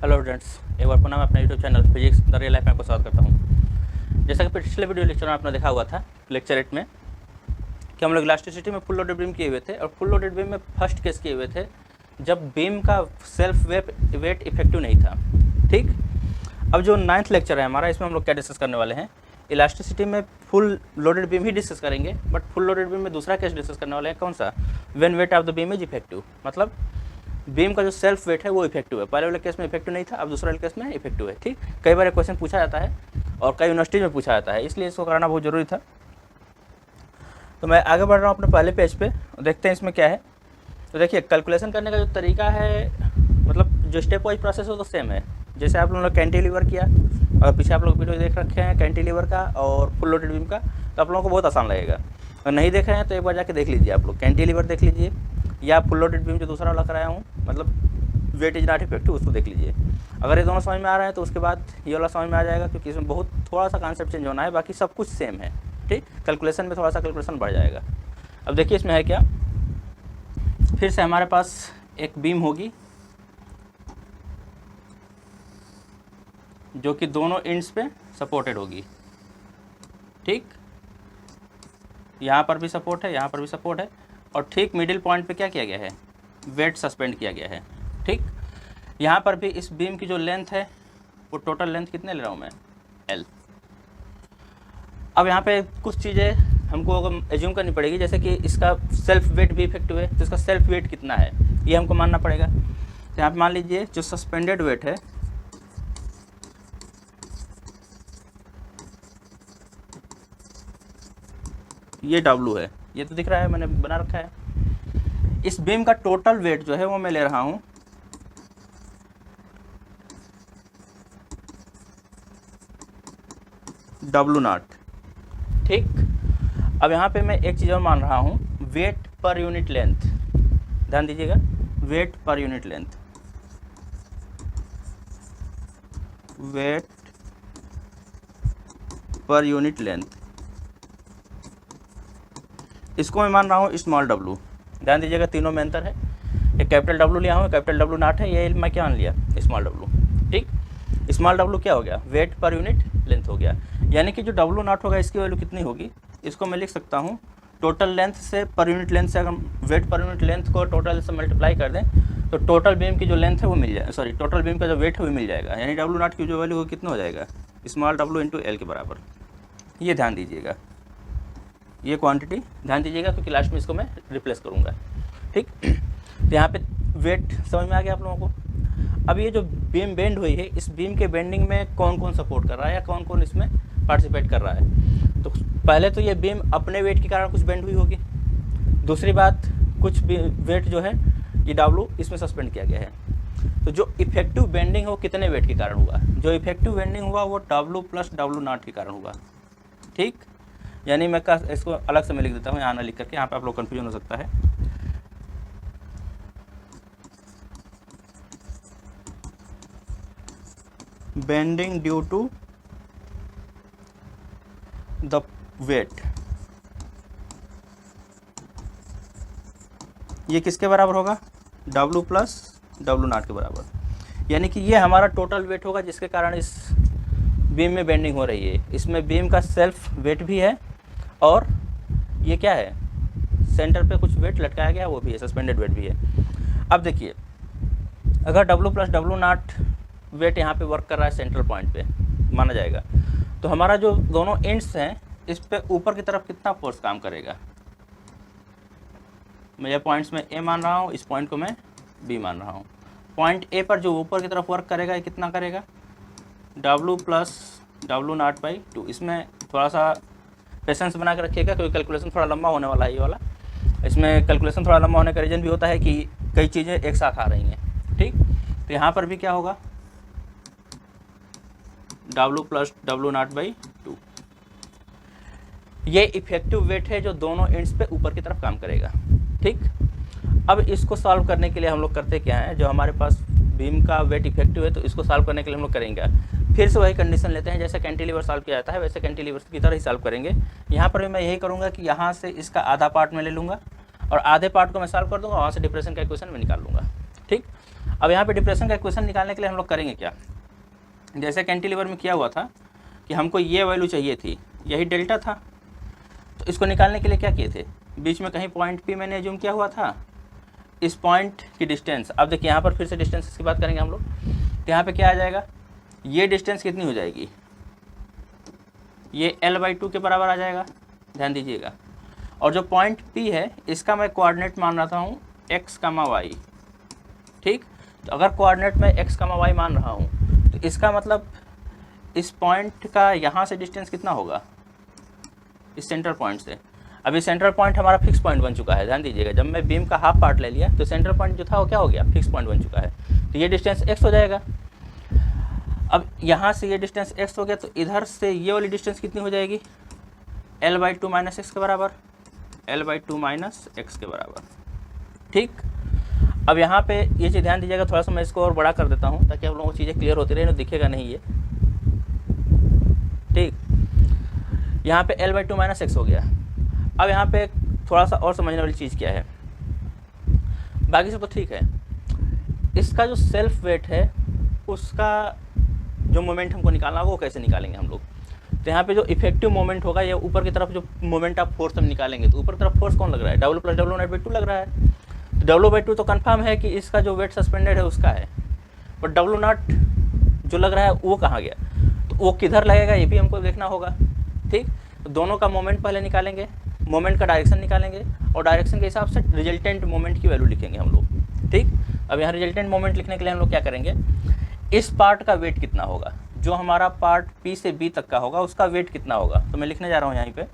Hello friends, एक बार पुनः मैं अपने YouTube channel physics the real life में आपको स्वागत करता हूँ। जैसा कि पिछले वीडियो लेक्चर में आपने देखा हुआ था लेक्चर 8 में कि हम लोग इलास्टिसिटी में फुल लोडेड बीम किए हुए थे और फुल लोडेड बीम में फर्स्ट केस किए हुए थे जब बीम का सेल्फ वेट इफेक्टिव नहीं था। ठीक, अब जो 9th लेक्चर है हमारा, इसमें हम लोग क्या डिस्कस करने वाले हैं, इलास्टिसिटी में फुल लोडेड बीम ही डिस्कस करेंगे, बट फुल लोडेड बीम में दूसरा केस डिस्कस करने वाले हैं। कौन सा? When weight of the beam is effective, मतलब बीम का जो सेल्फ वेट है वो इफेक्टिव है। पहले वाले केस में इफेक्टिव नहीं था, अब दूसरे वाले केस में इफेक्टिव है। ठीक, कई बार क्वेश्चन पूछा जाता है और कई यूनिवर्सिटी में पूछा जाता है, इसलिए इसको कराना बहुत ज़रूरी था। तो मैं आगे बढ़ रहा हूँ अपने पहले पेज पे, देखते हैं इसमें क्या है। तो देखिए, कैलकुलेशन करने का जो तरीका है, मतलब जो स्टेप वाइज प्रोसेस है वो तो सेम है। जैसे आप लोगों ने कैंटिलीवर किया और पीछे आप लोग वीडियो देख रखे हैं कैंटिलीवर का और फुल लोडेड बीम का, तो आप लोगों को बहुत आसान लगेगा। अगर नहीं देख रहे हैं तो एक बार जाके देख लीजिए, आप लोग कैंटिलीवर देख लीजिए या फुल लोडेड बीम जो दूसरा वाला कराया हूँ, मतलब वेट इज नॉट इफेक्टिव, उसको देख लीजिए। अगर ये दोनों समझ में आ रहे हैं तो उसके बाद ये वाला समझ में आ जाएगा, क्योंकि इसमें बहुत थोड़ा सा कॉन्सेप्ट चेंज होना है, बाकी सब कुछ सेम है। ठीक, कैलकुलेशन में थोड़ा सा कैलकुलेशन बढ़ जाएगा। अब देखिए इसमें है क्या, फिर से हमारे पास एक बीम होगी जो कि दोनों एंड्स पे सपोर्टेड होगी। ठीक, यहाँ पर भी सपोर्ट है, यहाँ पर भी सपोर्ट है, और ठीक मिडिल पॉइंट पे क्या किया गया है, वेट सस्पेंड किया गया है। ठीक, यहाँ पर भी इस बीम की जो लेंथ है वो टोटल लेंथ कितने ले रहा हूँ मैं, L। अब यहाँ पे कुछ चीज़ें हमको एज्यूम करनी पड़ेगी, जैसे कि इसका सेल्फ वेट भी इफेक्टिव है, तो इसका सेल्फ वेट कितना है ये हमको मानना पड़ेगा। तो यहाँ पे मान लीजिए जो सस्पेंडेड वेट है ये W है, ये तो दिख रहा है, मैंने बना रखा है। इस बीम का टोटल वेट जो है वो मैं ले रहा हूँ W0। ठीक, अब यहाँ पे मैं एक चीज़ और मान रहा हूँ, वेट पर यूनिट लेंथ। ध्यान दीजिएगा, weight per unit length, weight per unit length, इसको मैं मान रहा हूँ स्मॉल w। ध्यान दीजिएगा, तीनों में अंतर है। एक कैपिटल W लिया हूँ, कैपिटल W0 है, ये मैं क्या मान लिया, स्मॉल w। ठीक, स्मॉल w क्या हो गया, वेट पर यूनिट लेंथ हो गया। यानी कि जो W0 होगा इसकी वैल्यू कितनी होगी, इसको मैं लिख सकता हूँ टोटल लेंथ से पर यूनिट लेंथ से, अगर वेट पर यूनिट लेंथ को टोटल से मल्टीप्लाई कर दें तो टोटल बीम की जो लेंथ है वो मिल जाए, सॉरी टोटल बीम का जो वेट है वो मिल जाएगा। यानी W0 की जो वैल्यू वो कितना हो जाएगा, स्मॉल w इंटू L के बराबर। ये ध्यान दीजिएगा, ये क्वांटिटी ध्यान दीजिएगा, क्योंकि लास्ट में इसको मैं रिप्लेस करूँगा। ठीक, तो यहाँ पे वेट समझ में आ गया आप लोगों को। अब ये जो बीम बेंड हुई है, इस बीम के बेंडिंग में कौन कौन सपोर्ट कर रहा है या कौन कौन इसमें पार्टिसिपेट कर रहा है। तो पहले तो ये बीम अपने वेट के कारण कुछ बेंड हुई होगी। दूसरी बात, कुछ वेट जो है ये W इसमें सस्पेंड किया गया है। तो जो इफेक्टिव बेंडिंग है वो कितने वेट के कारण हुआ, जो इफेक्टिव बेंडिंग हुआ वो W प्लस W0 के कारण हुआ। ठीक, यानी मैं इसको अलग से मैं लिख देता हूँ, यहाँ ना लिख करके, यहाँ पे आप लोग कन्फ्यूजन हो सकता है। Bending due to the weight, ये किसके बराबर होगा, W प्लस W0 के बराबर। यानी कि ये हमारा टोटल वेट होगा जिसके कारण इस बीम में बेंडिंग हो रही है। इसमें बीम का सेल्फ वेट भी है और ये क्या है, सेंटर पे कुछ वेट लटकाया गया वो भी है, सस्पेंडेड वेट भी है। अब देखिए, अगर W प्लस W0 वेट यहाँ पे वर्क कर रहा है सेंट्रल पॉइंट पे माना जाएगा, तो हमारा जो दोनों एंड्स हैं इस पे ऊपर की तरफ कितना फोर्स काम करेगा। मैं ये पॉइंट्स में A मान रहा हूँ, इस पॉइंट को मैं B मान रहा हूँ। पॉइंट A पर जो ऊपर की तरफ वर्क करेगा ये कितना करेगा, W प्लस W0/2। इसमें थोड़ा सा पेशेंस बना के रखिएगा, क्योंकि कैलकुलेशन थोड़ा लंबा होने वाला है ये वाला। इसमें कैलकुलेशन थोड़ा लंबा होने का रीज़न भी होता है कि कई चीज़ें एक साथ आ रही हैं। ठीक, तो यहाँ पर भी क्या होगा, W प्लस W0/2। ये इफेक्टिव वेट है जो दोनों एंड्स पे ऊपर की तरफ काम करेगा। ठीक, अब इसको सॉल्व करने के लिए हम लोग करते क्या है, जो हमारे पास बीम का वेट इफेक्टिव है तो इसको सॉल्व करने के लिए हम लोग करेंगे, फिर से वही कंडीशन लेते हैं जैसे कैंटिलीवर सॉल्व किया जाता है, वैसे कैंटिलीवर की तरह ही सॉल्व करेंगे। यहाँ पर भी मैं यही करूँगा कि यहाँ से इसका आधा पार्ट में ले लूँगा और आधे पार्ट को मैं सॉल्व कर दूँगा, वहाँ से डिप्रेशन का इक्वेशन में निकाल लूँगा। ठीक, अब यहाँ पे डिप्रेशन का इक्वेशन निकालने के लिए हम लोग करेंगे क्या, जैसे कैंटिलीवर में किया हुआ था कि हमको ये वैल्यू चाहिए थी, यही डेल्टा था, तो इसको निकालने के लिए क्या किए थे, बीच में कहीं पॉइंट पी मैंने एज्यूम किया हुआ था, इस पॉइंट की डिस्टेंस, अब देखिए यहाँ पर फिर से डिस्टेंस की बात करेंगे हम लोग, तो यहाँ पे क्या आ जाएगा, ये डिस्टेंस कितनी हो जाएगी, ये L/2 के बराबर आ जाएगा, ध्यान दीजिएगा। और जो पॉइंट P है इसका मैं कोऑर्डिनेट मान रहा हूँ x, y, ठीक। तो अगर कोऑर्डिनेट में x, y मान रहा हूँ तो इसका मतलब इस पॉइंट का यहाँ से डिस्टेंस कितना होगा, इस सेंटर पॉइंट से। अभी सेंटर पॉइंट हमारा फिक्स पॉइंट बन चुका है, ध्यान दीजिएगा, जब मैं बीम का हाफ पार्ट ले लिया तो सेंटर पॉइंट जो था वो क्या हो गया, फिक्स पॉइंट बन चुका है, तो ये डिस्टेंस x हो जाएगा। अब यहाँ से ये डिस्टेंस x हो गया तो इधर से ये वाली डिस्टेंस कितनी हो जाएगी, L/2 - x के बराबर, L/2 - x के बराबर, ठीक। अब यहाँ पे ये चीज़ ध्यान दीजिएगा, थोड़ा सा मैं इसको और बड़ा कर देता हूँ ताकि आप लोगों को चीज़ें क्लियर होती रहे, दिखेगा नहीं ये, ठीक। यहाँ पे L/2 - x हो गया। अब यहाँ पे थोड़ा सा और समझने वाली चीज़ क्या है, बाकी सब तो ठीक है, इसका जो सेल्फ वेट है उसका जो मोमेंट हमको निकालना होगा वो कैसे निकालेंगे हम लोग। तो यहाँ पे जो इफेक्टिव मोमेंट होगा या ऊपर की तरफ जो मोमेंट ऑफ फोर्स हम निकालेंगे, तो ऊपर की तरफ फोर्स कौन लग रहा है, W + W0/2 लग रहा है। तो W/2 तो कंफर्म है कि इसका जो वेट सस्पेंडेड है उसका है, बट W0 जो लग रहा है वो कहाँ गया, तो वो किधर लगेगा ये भी हमको देखना होगा, ठीक। तो दोनों का मोमेंट पहले निकालेंगे, मोमेंट का डायरेक्शन निकालेंगे और डायरेक्शन के हिसाब से रिजल्टेंट मोमेंट की वैल्यू लिखेंगे हम लोग, ठीक। अब यहाँ रिजल्टेंट मोमेंट लिखने के लिए हम लोग क्या करेंगे, इस पार्ट का वेट कितना होगा, जो हमारा पार्ट P से B तक का होगा उसका वेट कितना होगा, तो मैं लिखने जा रहा हूँ यहाँ पे,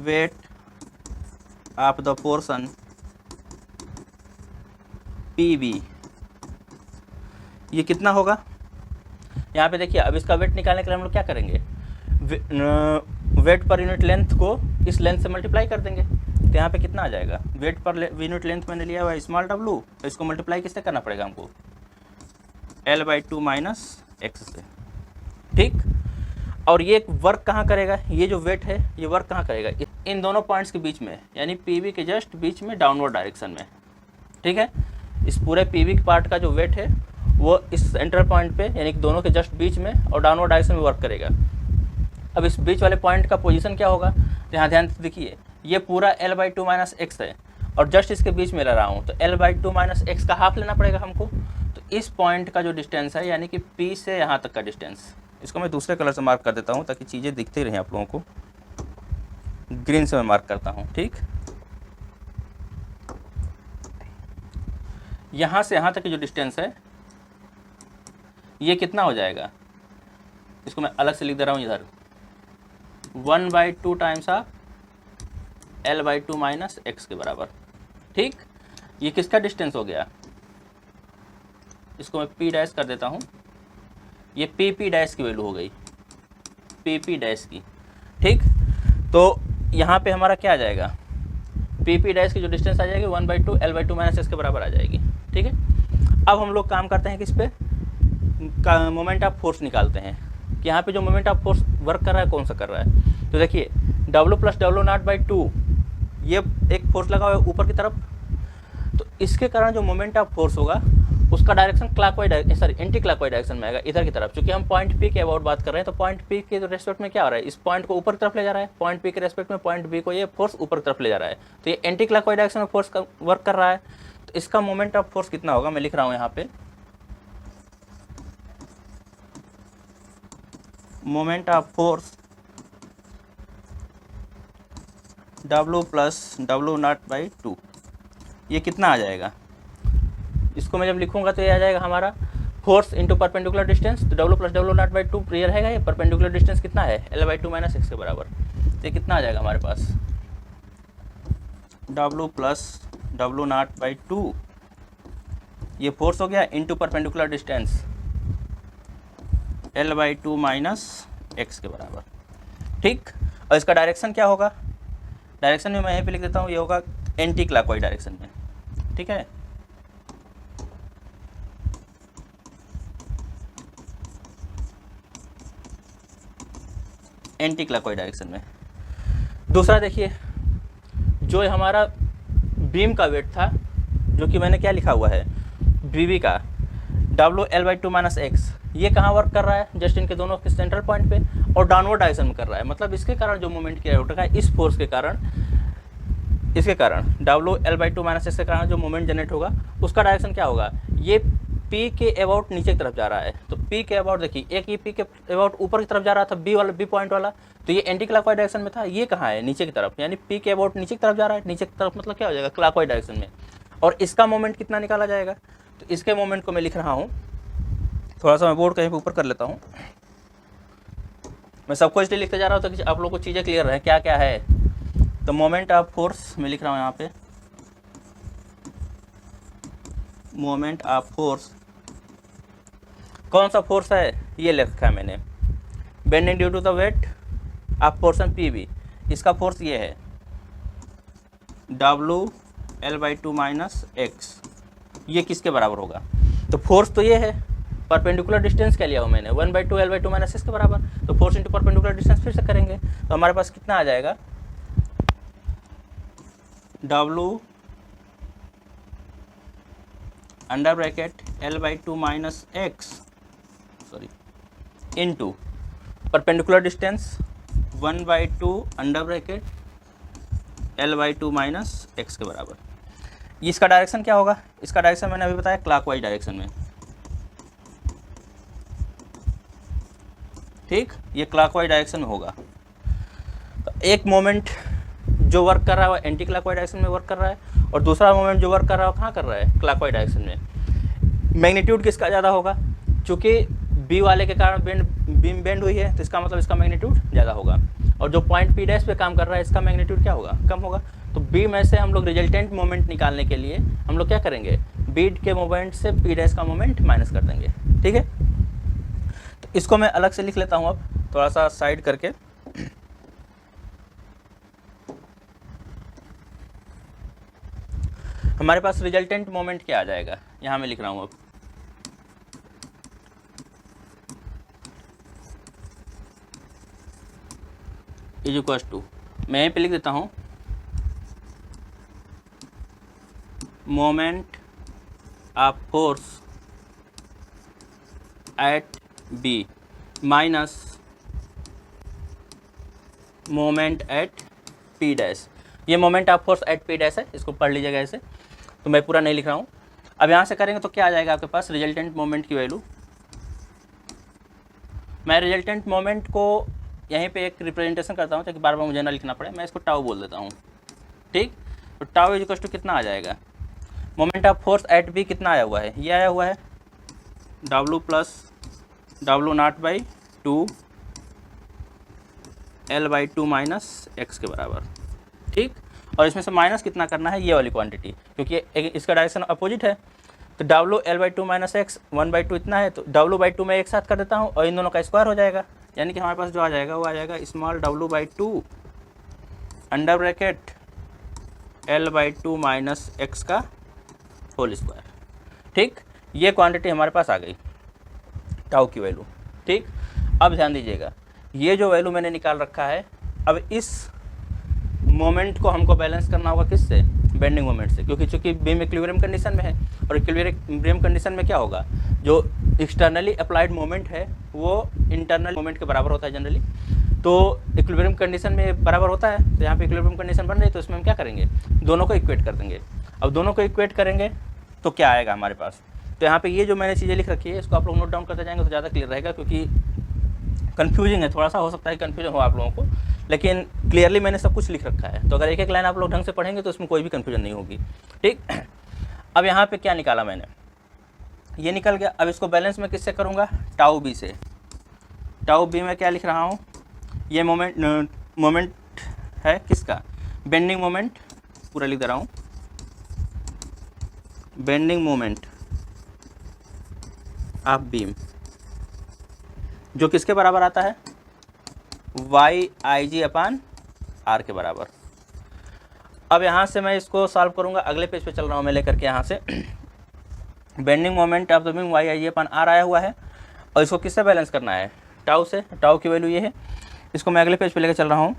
weight of the portion PB, ये कितना होगा। यहाँ पे देखिए, अब इसका वेट निकालने के लिए हम लोग क्या करेंगे, वेट पर यूनिट लेंथ को इस लेंथ से मल्टीप्लाई कर देंगे, तो यहाँ पे कितना आ जाएगा, वेट पर यूनिट लेंथ मैंने लिया हुआ स्मॉल w, तो इसको मल्टीप्लाई किससे करना पड़ेगा हमको, L/2 - x से, ठीक। और ये वर्क कहाँ करेगा, ये जो वेट है ये वर्क कहाँ करेगा, इन दोनों पॉइंट्स के बीच में, यानी PB के जस्ट बीच में डाउनवर्ड डायरेक्शन में, ठीक है। इस पूरे PB के पार्ट का जो वेट है वो इस सेंटर पॉइंट पे यानी कि दोनों के जस्ट बीच में और डाउनवर्ड डायरेक्शन में वर्क करेगा। अब इस बीच वाले पॉइंट का पोजीशन क्या होगा, तो यहाँ ध्यान से देखिए, ये पूरा L/2 - x है और जस्ट इसके बीच में ले रहा हूँ, तो L/2 - x का हाफ लेना पड़ेगा हमको। तो इस पॉइंट का जो डिस्टेंस है यानी कि P से यहाँ तक का डिस्टेंस, इसको मैं दूसरे कलर से मार्क कर देता हूँ ताकि चीज़ें दिखती रहें आप लोगों को, ग्रीन से मैं मार्क करता हूँ, ठीक। यहाँ से यहाँ तक की जो डिस्टेंस है ये कितना हो जाएगा, इसको मैं अलग से लिख दे रहा हूँ इधर, 1/2 टाइम्स ऑफ L/2 - x के बराबर, ठीक। ये किसका डिस्टेंस हो गया, इसको मैं P' कर देता हूँ, ये PP' की वैल्यू हो गई, PP' की, ठीक। तो यहाँ पे हमारा क्या आ जाएगा, PP' की जो डिस्टेंस आ जाएगी 1/2 L/2 - x के बराबर आ जाएगी, ठीक है। अब हम लोग काम करते हैं किस पे, का मोमेंट ऑफ फोर्स निकालते हैं कि यहाँ पे जो मोमेंट ऑफ फोर्स वर्क कर रहा है कौन सा कर रहा है। तो देखिए W + W0/2 ये एक फोर्स लगा हुआ है ऊपर की तरफ, तो इसके कारण जो मोमेंट ऑफ फोर्स होगा उसका direction clockwise sorry anti clockwise direction में आएगा, इधर की तरफ। क्योंकि हम पॉइंट P के अबाउट बात कर रहे हैं तो पॉइंट P के रेस्पेक्ट में क्या हो रहा है, इस पॉइंट को ऊपर की तरफ ले जा रहा है, पॉइंट P के रेस्पेक्ट में पॉइंट B को ये फोर्स ऊपर की तरफ ले जा रहा है, तो ये एंटी क्लॉकवाइज डायरेक्शन में फोर्स वर्क कर रहा है। तो इसका मोमेंट ऑफ फोर्स कितना होगा, मैं लिख रहा हूँ यहाँ पे, moment of force W + W0/2, ये कितना आ जाएगा, इसको मैं जब लिखूंगा तो ये आ जाएगा हमारा फोर्स इंटू परपेंडिकुलर डिस्टेंस, तो W + W0/2 ये रहेगा, ये परपेंडिकुलर डिस्टेंस कितना है L/2 - x के बराबर, तो ये कितना आ जाएगा हमारे पास, W + W0/2 ये फोर्स हो गया into perpendicular distance L/2 - x के बराबर, ठीक। और इसका डायरेक्शन क्या होगा, डायरेक्शन में मैं यहीं पे लिख देता हूँ, ये होगा एंटी क्लॉकवाइज डायरेक्शन में, ठीक है। एंटी क्लॉकवाइज डायरेक्शन में। दूसरा देखिए, जो हमारा बीम का वेट था, जो कि मैंने क्या लिखा हुआ है, बीवी का WL/2 माइनस एक्स, ये कहाँ वर्क कर रहा है, जस्ट इनके दोनों के सेंट्रल पॉइंट पे, और डाउनवर्ड डायरेक्शन में कर रहा है। मतलब इसके कारण जो मोमेंट क्रिएट होता है, इस फोर्स के कारण, इसके कारण WL/2 माइनस एक्स के कारण जो मोमेंट जनरेट होगा, उसका डायरेक्शन क्या होगा, ये P के अबाउट नीचे की तरफ जा रहा है। तो P के अबाउट देखिए, एक ये P के अबाउट ऊपर की तरफ जा रहा था, बी पॉइंट वाला, तो ये एंटी क्लॉकवाइज डायरेक्शन में था। ये कहाँ है, नीचे की तरफ, यानी P के अबाउट नीचे की तरफ जा रहा है। नीचे की तरफ मतलब क्या हो जाएगा, क्लॉकवाइज डायरेक्शन में। और इसका मोमेंट कितना निकाला जाएगा, तो इसके मोमेंट को मैं लिख रहा हूँ, थोड़ा सा मैं बोर्ड कहीं पे ऊपर कर लेता हूँ। मैं सबको इसलिए लिखते जा रहा हूँ ताकि आप लोगों को चीज़ें क्लियर रहे क्या क्या है। तो मोमेंट ऑफ फोर्स मैं लिख रहा हूँ यहाँ पे, मोमेंट ऑफ फोर्स, कौन सा फोर्स है, ये लिखा है मैंने, bending due to the weight of portion PB। इसका फोर्स ये है WL/2 माइनस एक्स। ये किसके बराबर होगा, तो फोर्स तो ये है, परपेंडिकुलर डिस्टेंस क्या लिया हो मैंने, 1/2 L/2 माइनस एक्स के बराबर। तो फोर्स इंटू परपेंडिकुलर डिस्टेंस फिर से करेंगे, तो हमारे पास कितना आ जाएगा, W under bracket L/2 minus x, sorry, into perpendicular distance 1/2 under bracket L/2 minus x के बराबर। इसका डायरेक्शन क्या होगा, इसका डायरेक्शन मैंने अभी बताया क्लॉकवाइज डायरेक्शन में, ठीक, ये क्लॉकवाइज डायरेक्शन में होगा। तो एक मोमेंट जो वर्क कर रहा है वो एंटी क्लॉकवाइज डायरेक्शन में वर्क कर रहा है, और दूसरा मोमेंट जो वर्क कर रहा है वो कहाँ कर रहा है, क्लॉकवाइज डायरेक्शन में। मैग्नीट्यूड किसका ज़्यादा होगा, चूँकि बी वाले के कारण बीम बेंड हुई है, तो इसका मतलब इसका मैग्नीट्यूड ज़्यादा होगा, और जो पॉइंट P डैश पे काम कर रहा है इसका मैग्नीट्यूड क्या होगा, कम होगा। तो बी में से हम लोग रिजल्टेंट मोमेंट निकालने के लिए हम लोग क्या करेंगे, बी के मोमेंट से P डैश का मोमेंट माइनस कर देंगे, ठीक है। तो इसको मैं अलग से लिख लेता हूँ, अब थोड़ा सा साइड करके। हमारे पास रिजल्टेंट मोमेंट क्या आ जाएगा, यहाँ मैं लिख रहा हूँ अब, इज इक्वल्स टू, मैं यहीं पे लिख देता हूँ, moment of force at B minus moment at P dash. ये moment of force at P dash है, इसको पढ़ लीजिएगा ऐसे, तो मैं पूरा नहीं लिख रहा हूँ। अब यहाँ से करेंगे तो क्या आ जाएगा आपके पास, रिजल्टेंट मोमेंट की वैल्यू। मैं रिजल्टेंट मोमेंट को यहीं पे एक रिप्रेजेंटेशन करता हूँ ताकि बार बार मुझे ना लिखना पड़े, मैं इसको टाउ बोल देता हूँ, ठीक। तो टाउ इज इक्वल टू कितना आ जाएगा, moment of force at B कितना आया हुआ है, ये आया हुआ है W plus W0/2 L/2 minus x के बराबर, ठीक। और इसमें से माइनस कितना करना है, ये वाली क्वांटिटी, क्योंकि इसका डायरेक्शन अपोजिट है। तो WL/2 माइनस एक्स 1/2 इतना है, तो W/2 में एक साथ कर देता हूँ और इन दोनों का स्क्वायर हो जाएगा, यानी कि हमारे पास जो आ जाएगा वो आ जाएगा small W/2 under bracket L/2 minus X का होल स्क्वायर, ठीक। ये क्वांटिटी हमारे पास आ गई, टाउ की वैल्यू, ठीक। अब ध्यान दीजिएगा, ये जो वैल्यू मैंने निकाल रखा है, अब इस मोमेंट को हमको बैलेंस करना होगा किससे, बेंडिंग मोमेंट से, क्योंकि चूंकि बीम इक्विलिब्रियम कंडीशन में है, और इक्विलिब्रियम कंडीशन में क्या होगा, जो एक्सटर्नली अप्लाइड मोमेंट है वो इंटरनल मोमेंट के बराबर होता है जनरली। तो इक्विलिब्रियम कंडीशन में बराबर होता है, तो यहाँ पे इक्विलिब्रियम कंडीशन बन रही है, तो इसमें हम क्या करेंगे, दोनों को इक्वेट कर देंगे। अब दोनों को इक्वेट करेंगे तो क्या आएगा हमारे पास, तो यहाँ पे ये जो मैंने चीज़ें लिख रखी है इसको आप लोग नोट डाउन करते जाएंगे तो ज़्यादा क्लियर रहेगा, क्योंकि कन्फ्यूजिंग है, थोड़ा सा हो सकता है कन्फ्यूजन हो आप लोगों को, लेकिन क्लियरली मैंने सब कुछ लिख रखा है। तो अगर एक एक लाइन आप लोग ढंग से पढ़ेंगे तो इसमें कोई भी कन्फ्यूजन नहीं होगी, ठीक। अब यहाँ पे क्या निकाला मैंने, ये निकल गया। अब इसको बैलेंस में किससे करूँगा, टाउ बी से। टाउ बी में क्या लिख रहा हूँ, ये मोमेंट है किसका, बेंडिंग मोमेंट, पूरा लिख दे रहा हूँ, बेंडिंग मोमेंट ऑफ बीम, जो किसके बराबर आता है, YIG/R के बराबर। अब यहाँ से मैं इसको सॉल्व करूँगा, अगले पेज पे चल रहा हूँ मैं लेकर के, यहाँ से bending moment of the beam YIG/R आया हुआ है, और इसको किससे बैलेंस करना है, टाउ से। टाउ की वैल्यू ये है, इसको मैं अगले पेज पे लेकर चल रहा हूँ।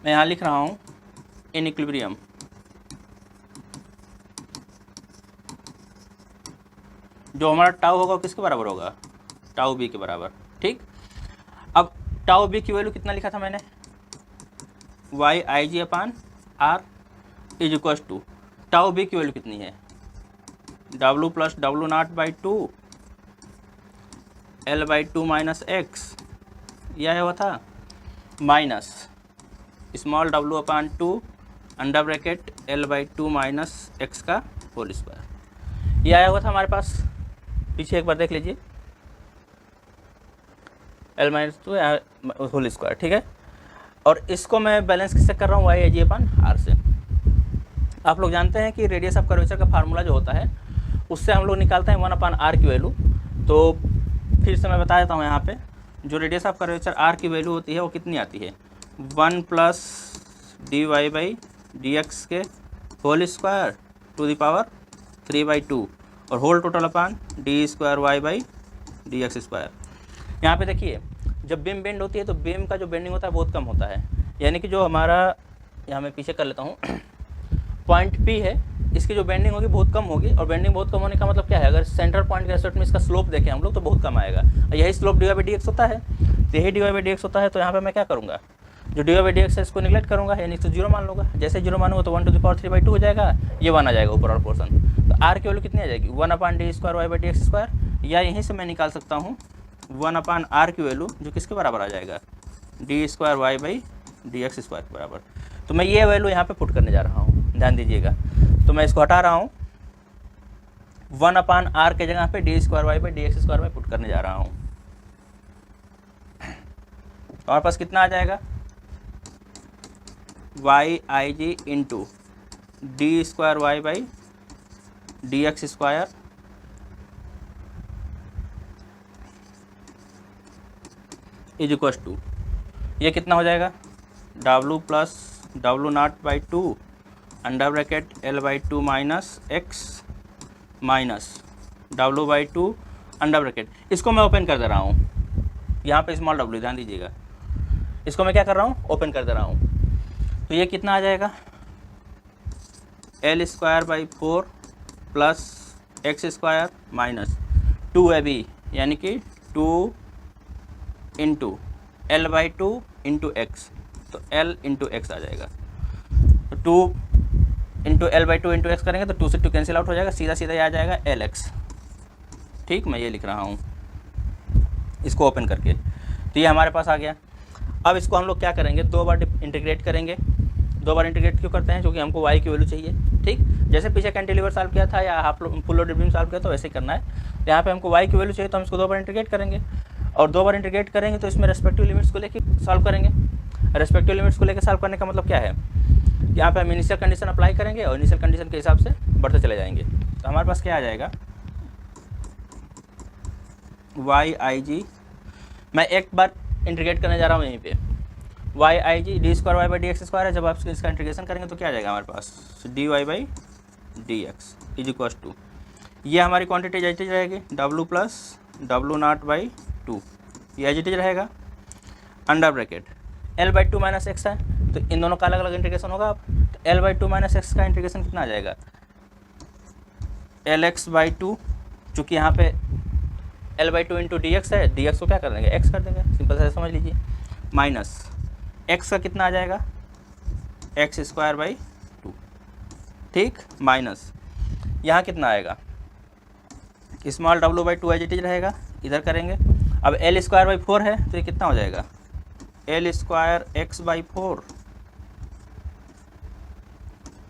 मैं यहाँ लिख रहा हूँ इन इक्विलिब्रियम, जो हमारा टाउ होगा वो किसके बराबर होगा, टाउ बी के बराबर। ठीक, अब टाउ बी की वैल्यू कितना लिखा था मैंने, Y I G upon R is equal to, tau B की वैल्यू कितनी है, W plus W not by two L by two minus X, यह हुआ था, minus small W upon two under bracket L by two minus X का whole square, यह आया हुआ था हमारे पास। पीछे एक बार देख लीजिए, L minus two whole square. ठीक है, और इसको मैं बैलेंस किससे कर रहा हूँ, Y I ji upon are से। आप लोग जानते हैं कि रेडियस ऑफ कर्वेचर का फार्मूला जो होता है उससे हम लोग निकालते हैं 1/r की वैल्यू। तो फिर से मैं बता देता हूँ, यहाँ पे जो रेडियस ऑफ कर्वेचर r की वैल्यू होती है वो कितनी आती है, 1 plus d y by D x के whole square to the power 3/2 और whole total upon d square Y by D x square. यहाँ पे देखिए, जब बीम बेंड होती है तो बीम का जो बेंडिंग होता है बहुत कम होता है, यानी कि जो हमारा, यहाँ मैं पीछे कर लेता हूँ, पॉइंट P है, इसकी जो बेंडिंग होगी बहुत कम होगी। और बेंडिंग बहुत कम होने का मतलब क्या है, अगर सेंट्रल पॉइंट के रेस्पेक्ट में इसका स्लोप देखें हम लोग तो बहुत कम आएगा। यही slope d y by D x होता है, तो यही d y by D x होता है। तो यहाँ पे मैं क्या करूँगा, जो d y by D x है इसको निगलेक्ट करूँगा, यानी तो जीरो मान लूँगा। जैसे जीरो मानूंगा तो 1 टू द पावर 3/2 हो जाएगा, ये 1 आ जाएगा ऊपर और पोर्सन। तो आर की वैल्यू कितनी आ जाएगी, 1/d square Y by D x square, या यहीं से मैं निकाल सकता हूँ 1/r की वैल्यू, जो किसके बराबर आ जाएगा, d square Y by D x square के बराबर। तो मैं ये वैल्यू यहाँ पे पुट करने जा रहा हूँ, ध्यान दीजिएगा। तो मैं इसको हटा रहा हूँ, 1/r के जगह पे D square Y by D x square में पुट करने जा रहा हूँ। हमारे पास कितना आ जाएगा, Y I ji into D square Y by D x square is equal to, ये कितना हो जाएगा, W plus W not by two under bracket L by two minus X minus W by two under bracket. इसको मैं open कर दे रहा हूँ, यहाँ पे स्मॉल डब्लू, ध्यान दीजिएगा। इसको मैं क्या कर रहा हूँ, ओपन कर दे रहा हूँ। तो ये कितना आ जाएगा, L square by 4 plus x square minus 2ab, यानी कि 2 into L by two into x, तो एल इंटू एक्स आ जाएगा। तो 2 into L by two into x करेंगे तो 2 से 2 कैंसिल आउट हो जाएगा, सीधा सीधा ये आ जाएगा एल एक्स। ठीक, मैं ये लिख रहा हूँ इसको ओपन करके। तो ये हमारे पास आ गया। अब इसको हम लोग क्या करेंगे, दो बार इंटीग्रेट करेंगे। दो बार इंटीग्रेट क्यों करते हैं, क्योंकि हमको वाई की वैल्यू चाहिए। ठीक, जैसे पीछे कैंटिलीवर सॉल्व किया था या half full loaded beam solve किया तो वैसे ही करना है। यहाँ पे हमको वाई की वैल्यू चाहिए तो हम इसको दो बार इंटीग्रेट करेंगे, और दो बार इंटीग्रेट करेंगे तो इसमें रेस्पेक्टिव लिमिट्स को लेके सॉल्व करेंगे। रेस्पेक्टिव लिमिट्स को लेकर सॉल्व करने का मतलब क्या है, यहाँ पे हम इनिशियल कंडीशन अप्लाई करेंगे और इनिशियल कंडीशन के हिसाब से बढ़ते चले जाएंगे। तो हमारे पास क्या आ जाएगा, वाई आई जी, मैं एक बार इंटीग्रेट करने जा रहा हूँ यहीं पे, y I g d square Y by D x square है। जब आप इसका इंटीग्रेशन करेंगे तो क्या आ जाएगा हमारे पास, d y by D x is equal to, ये हमारी क्वांटिटी एज इट इज रहेगी, W plus W not by two, ये एज इट इज रहेगा, under bracket L by two minus x है, तो इन दोनों का अलग अलग इंटीग्रेशन होगा। तो L by two minus X का इंटीग्रेशन कितना आ जाएगा, एल एक्स बाई टू, चूँकि यहाँ पे L by two into D x है, डी एक्स को क्या कर देंगे, एक्स कर देंगे, सिंपल से समझ लीजिए, माइनस एक्स का कितना आ जाएगा, एक्स स्क्वायर बाई टू। ठीक, माइनस यहाँ कितना आएगा, स्मॉल डब्लू by two as it is रहेगा, इधर करेंगे। अब एल स्क्वायर बाई 4 है तो ये कितना हो जाएगा, L square x by 4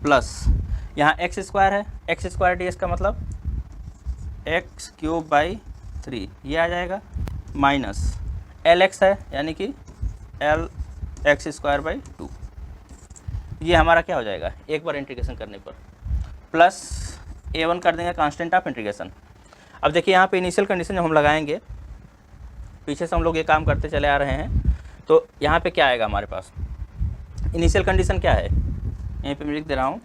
plus यहाँ एक्स स्क्वायर है, एक्स स्क्वायर डी एक्स का मतलब एक्स क्यूब बाई 3, ये आ जाएगा, माइनस एल एक्स है यानी कि एल एक्स स्क्वायर बाई 2, ये हमारा क्या हो जाएगा एक बार इंटीग्रेशन करने पर, प्लस a1 कर देंगे कांस्टेंट ऑफ इंटीग्रेशन। अब देखिए यहाँ पे इनिशियल कंडीशन जब हम लगाएंगे, पीछे से हम लोग ये काम करते चले आ रहे हैं, तो यहाँ पे क्या आएगा हमारे पास, इनिशियल कंडीशन क्या है, यहीं पे मैं लिख दे रहा हूँ,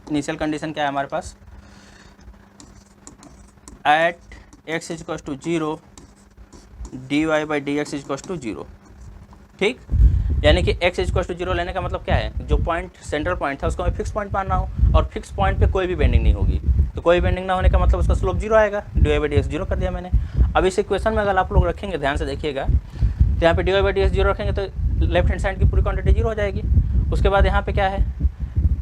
इनिशियल कंडीशन क्या है हमारे पास, at x is equal to 0 dy by D x is equal to 0। ठीक, यानी कि x इज इक्वल टू 0 लेने का मतलब क्या है, जो पॉइंट सेंट्रल पॉइंट था उसको मैं फिक्स पॉइंट मान रहा हूँ, और फिक्स पॉइंट पे कोई भी बेंडिंग नहीं होगी, तो कोई बेंडिंग ना होने का मतलब उसका स्लोप 0 आएगा, dy बाई डी एक्स 0 कर दिया मैंने। अब इस इक्वेशन में अगर आप लोग रखेंगे, ध्यान से देखिएगा, तो यहाँ पे dy बाई डी एक्स 0 रखेंगे तो लेफ्ट हैंड साइड की पूरी क्वांटिटी 0 हो जाएगी। उसके बाद यहाँ पे क्या है,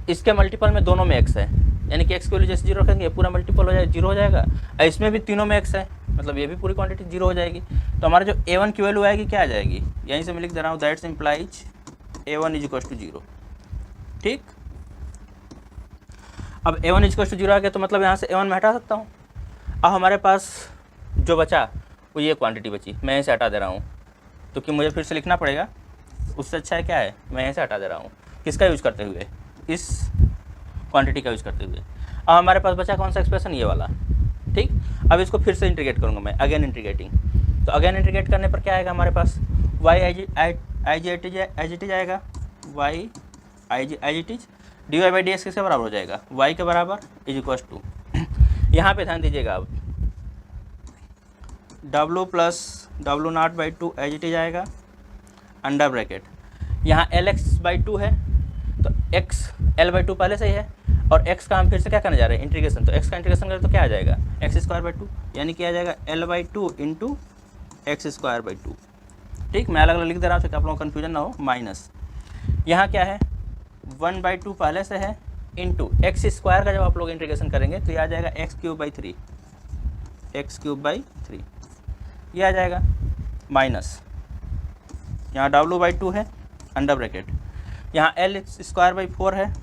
इसके मल्टीपल में दोनों में x है, यानी कि x की वैल्यू जैसे 0 रखेंगे पूरा मल्टीपल हो जाए 0 हो जाएगा, और इसमें भी तीनों में x है, मतलब ये भी पूरी क्वांटिटी 0 हो जाएगी। तो हमारा जो a1 की वैल्यू आएगी क्या आ जाएगी, यहीं से मैं लिख दे रहा हूँ, that's implies a1 is equal to 0। ठीक, अब a1 इज इक्वल टू 0 आ गया तो मतलब यहाँ से a1 मैं हटा सकता हूँ। अब हमारे पास जो बचा वो ये क्वांटिटी बची, मैं इसे हटा दे रहा हूँ, तो कि मुझे फिर से लिखना पड़ेगा, उससे अच्छा है क्या है, मैं यहाँ से हटा दे रहा हूँ, किसका यूज़ करते हुए, इस क्वांटिटी का यूज़ करते हुए। अब हमारे पास बचा कौन सा एक्सप्रेशन, ये वाला। ठीक, अब इसको फिर से इंटीग्रेट करूँगा मैं, अगेन इंटीग्रेटिंग, तो अगेन इंटीग्रेट करने पर क्या आएगा हमारे पास, y i g it is आएगा, y i g it is d y by D x किसके बराबर हो जाएगा, y के बराबर इज इक्वल टू, यहाँ पे ध्यान दीजिएगा, अब w plus W not by two as it is आएगा, अंडर ब्रैकेट, यहाँ एल एक्स बाई टू है तो x l बाई टू पहले से ही है, और x का हम फिर से क्या करने जा रहे हैं, इंटीग्रेशन, तो x का इंटीग्रेशन करें तो क्या आ जाएगा, एक्स स्क्वायर बाई टू, यानी कि आ जाएगा l by two into x square by two. ठीक, मैं अलग अलग लिख दे रहा हूँ ताकि आप लोगों को कन्फ्यूजन ना हो। माइनस यहाँ क्या है, 1 बाई टू पहले से है, इंटू एक्स स्क्वायर का जब आप लोग इंटीग्रेशन करेंगे तो ये आ जाएगा x cube by three, x cube by three ये आ जाएगा, माइनस यहाँ डब्लू बाई टू है, अंडर ब्रैकेट, यहाँ एल स्क्वायर बाई फोर है,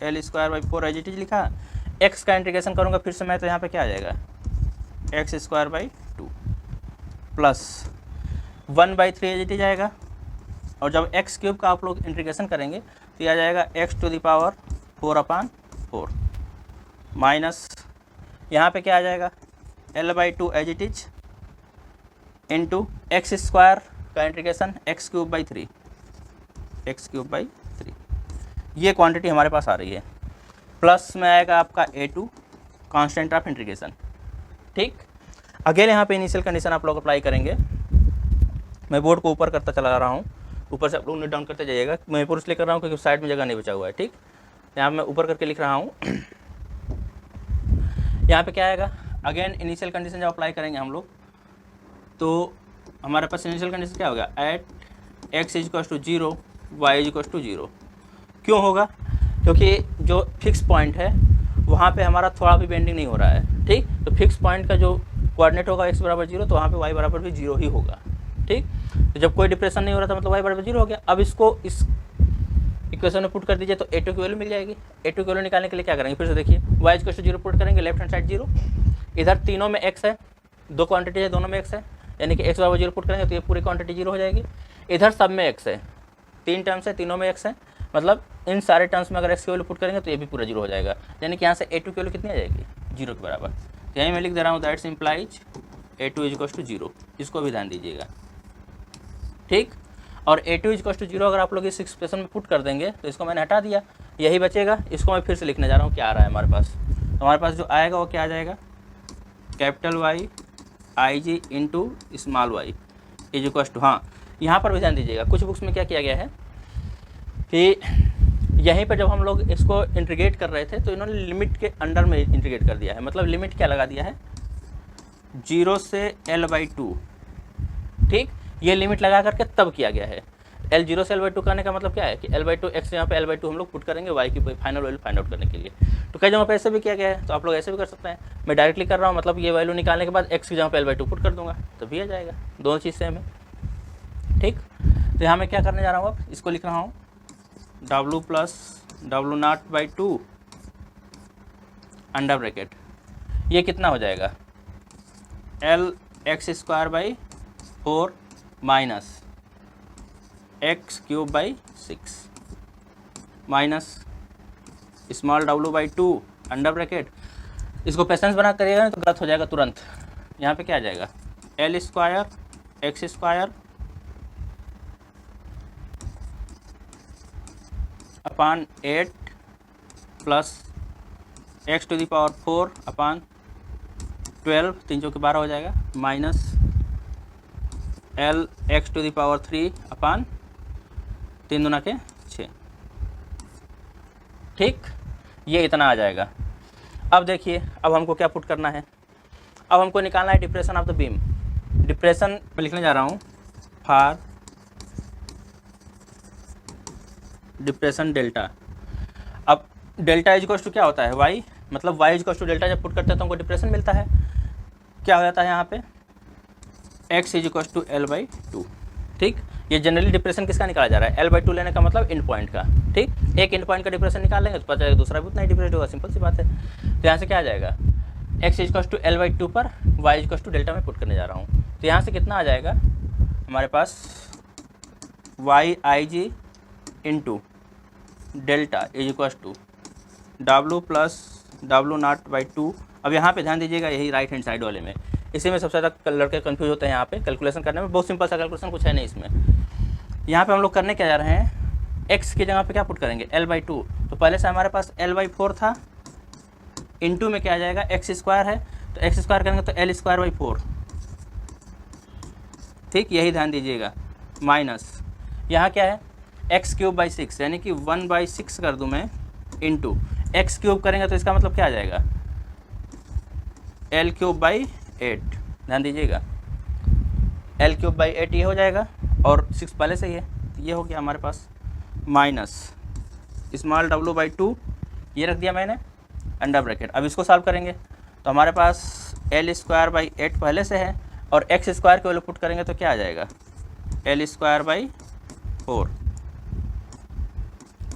L square by four as it is लिखा, एक्स का इंटीग्रेशन करूँगा फिर से मैं तो यहाँ पे क्या आ जाएगा, x square by two plus 1 by three as it is आएगा, और जब एक्स क्यूब का आप लोग इंटीग्रेशन करेंगे तो ये आ जाएगा x to the power 4/4 minus यहाँ पे क्या आ जाएगा, L by two as it is into x square का integration x cube by three, x cube by three, ये क्वांटिटी हमारे पास आ रही है। प्लस में आएगा आपका a2 कांस्टेंट ऑफ इंटीग्रेशन। ठीक, अगेन यहाँ पे इनिशियल कंडीशन आप लोग अप्लाई करेंगे, मैं बोर्ड को ऊपर करता चला रहा हूँ, ऊपर से आप लोग नोट डाउन करते जाइएगा, मैं ऊपर इसलिए कर रहा हूँ क्योंकि साइड में जगह नहीं बचा हुआ है। ठीक, यहाँ मैं ऊपर करके लिख रहा हूँ। यहाँ पे क्या आएगा, अगेन इनिशियल कंडीशन जब अप्लाई करेंगे हम लोग तो हमारे पास इनिशियल कंडीशन क्या होगा, at x is equal to 0 y is equal to 0। क्यों होगा, क्योंकि जो फिक्स पॉइंट है वहाँ पे हमारा थोड़ा भी बेंडिंग नहीं हो रहा है। ठीक, तो फिक्स पॉइंट का जो कोऑर्डिनेट होगा x बराबर 0 तो वहाँ पे y बराबर भी 0 ही होगा। ठीक, तो जब कोई डिप्रेशन नहीं हो रहा था मतलब y बराबर 0 हो गया। अब इसको इस इक्वेशन में पुट कर दीजिए तो a2 की वैल्यू मिल जाएगी। a2 की वैल्यू निकालने के लिए क्या करेंगे, फिर से देखिए y इक्वल टू 0 पुट करेंगे, लेफ्ट हैंड साइड 0, इधर तीनों में x है, दो क्वांटिटी है दोनों में x है, यानी कि x बराबर 0 पुट करेंगे तो ये पूरी क्वांटिटी 0 हो जाएगी। इधर सब में x है, तीन टर्म्स है तीनों में x है, मतलब इन सारे टर्म्स में अगर x की वैल्यू पुट करेंगे तो ये भी पूरा 0 हो जाएगा, यानी कि यहाँ से a2 की वैल्यू कितनी आ जाएगी, 0 के बराबर। तो यहीं मैं लिख दे रहा हूँ that's implies a2 is equal to 0, इसको भी ध्यान दीजिएगा। ठीक, और a2 इज इक्वल टू 0 अगर आप लोग इस एक्सप्रेशन में पुट कर देंगे तो इसको मैंने हटा दिया, यही बचेगा। इसको मैं फिर से लिखने जा रहा हूँ क्या आ रहा है हमारे पास, तो हमारे पास जो आएगा वो क्या आ जाएगा, capital Y i ji into small y is equal to, हाँ यहाँ पर भी ध्यान दीजिएगा, कुछ बुक्स में क्या किया गया है कि यहीं पर जब हम लोग इसको इंटीग्रेट कर रहे थे तो इन्होंने लिमिट के अंडर में इंटीग्रेट कर दिया है, मतलब लिमिट क्या लगा दिया है, 0 से l/2। ठीक, ये लिमिट लगा करके तब किया गया है। l 0 से l/2 करने का मतलब क्या है कि l/2 x यहाँ पे l/2 हम लोग पुट करेंगे y की फाइनल वैल्यू फाइंड आउट करने के लिए। तो कई जगह पे ऐसे भी किया गया है, तो आप लोग ऐसे भी कर सकते हैं। मैं डायरेक्टली कर रहा हूँ, मतलब ये वैल्यू निकालने के बाद x की जगह पे l/2 पुट कर दूंगा तो भी आ जाएगा, दोनों चीज़ सेम है। ठीक, तो यहाँ मैं क्या करने जा रहा हूँ, अब इसको लिख रहा हूँ w plus W not by two under bracket, ये कितना हो जाएगा, l x square by 4 minus x cube by 6 minus small w by 2 under bracket. इसको पेशेंस बना करिएगा तो गलत हो जाएगा तुरंत। यहाँ पे क्या आ जाएगा, l square x square upon 8 plus x to the power 4 upon 12, 3 चौके 12 हो जाएगा, minus L x to the power 3 upon 3 दूना के 6। ठीक, ये इतना आ जाएगा। अब देखिए, अब हमको क्या पुट करना है, अब हमको निकालना है deflection of the beam. Deflection मैं लिखने जा रहा हूँ, फॉर डिप्रेशन डेल्टा। अब डेल्टा इज इक्वल्स टू क्या होता है, वाई, मतलब y is equals to delta जब पुट करते हैं तो हमको डिप्रेशन मिलता है। क्या हो जाता है यहाँ पे, x is equals to L by two. ठीक, ये जनरली डिप्रेशन किसका निकाला जा रहा है, एल बाई टू लेने का मतलब इन पॉइंट का। ठीक, एक इन पॉइंट का डिप्रेशन निकाल लेंगे तो पता चलेगा दूसरा भी उतना ही डिप्रेशन होगा, सिंपल सी बात है। तो यहाँ से क्या आ जाएगा, x is equals to L by two पर y is equals to delta में पुट करने जा रहा हूँ। तो यहाँ से कितना आ जाएगा हमारे पास, y I ji into delta is equals to W plus W not by two. अब यहाँ पे ध्यान दीजिएगा, यही राइट हैंड साइड वाले में, इसी में सबसे ज़्यादा लड़के कन्फ्यूज होते हैं। यहाँ पे कैलकुलेशन करने में बहुत सिंपल सा कैलकुलेशन, कुछ है नहीं इसमें। यहाँ पे हम लोग करने क्या जा रहे हैं, x की जगह पे क्या पुट करेंगे, l बाई टू। तो पहले से हमारे पास l बाई 4 था, इंटू में क्या आ जाएगा, एक्स स्क्वायर है तो एक्स स्क्वायर करेंगे तो एल स्क्वायर बाई 4। ठीक, यही ध्यान दीजिएगा, माइनस यहाँ क्या है, एक्स क्यूब बाई 6, यानी कि 1 बाई 6 कर दूँ मैं, इंटू एक्स क्यूब करेंगे तो इसका मतलब क्या आ जाएगा, एल क्यूब बाई 8। ध्यान दीजिएगा, एल क्यूब बाई 8 ये हो जाएगा, और 6 पहले से ही है, तो ये हो गया हमारे पास, माइनस स्मॉल डब्लू बाई 2, ये रख दिया मैंने अंडर ब्रैकेट। अब इसको सॉल्व करेंगे तो हमारे पास एल स्क्वायर बाई 8 पहले से है, और एक्स स्क्वायर के वैल्यू पुट करेंगे तो क्या आ जाएगा, L square by 4